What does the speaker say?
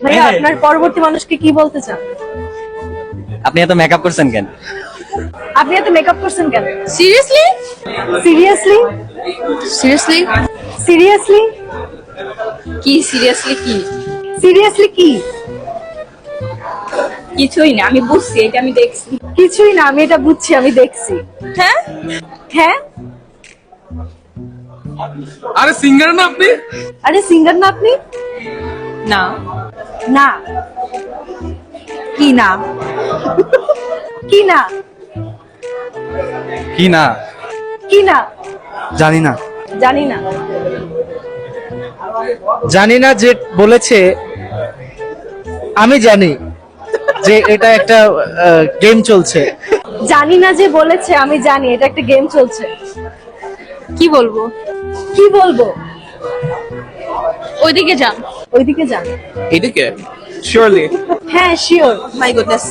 ভাইয়া আপনার পরবর্তী মানুষকে কি বলতে চান? আপনি এত মেকআপ করছেন কেন? আপনি এত মেকআপ করছেন কেন? সিরিয়াসলি সিরিয়াসলি সিরিয়াসলি সিরিয়াসলি কি সিরিয়াসলি কি সিরিয়াসলি কি? কিছুই না, আমি বুঝছি, এটা আমি দেখছি। কিছুই না, আমি এটা বুঝছি, আমি দেখছি। হ্যাঁ হ্যাঁ, আরে সিঙ্গার না আপনি? আরে সিঙ্গার না আপনি? না না কি না? কি না? কি না? কি না? জানি না। জানি না। জানি না যে বলেছে আমি জানি যে এটা একটা গেম চলছে। জানি না যে বলেছে আমি জানি এটা একটা গেম চলছে। কি বলবো? কি বলবো? ওইদিকে যান। ওইদিকে যান। এদিকে শিওরলি। হ্যাঁ শিওর। My goodness.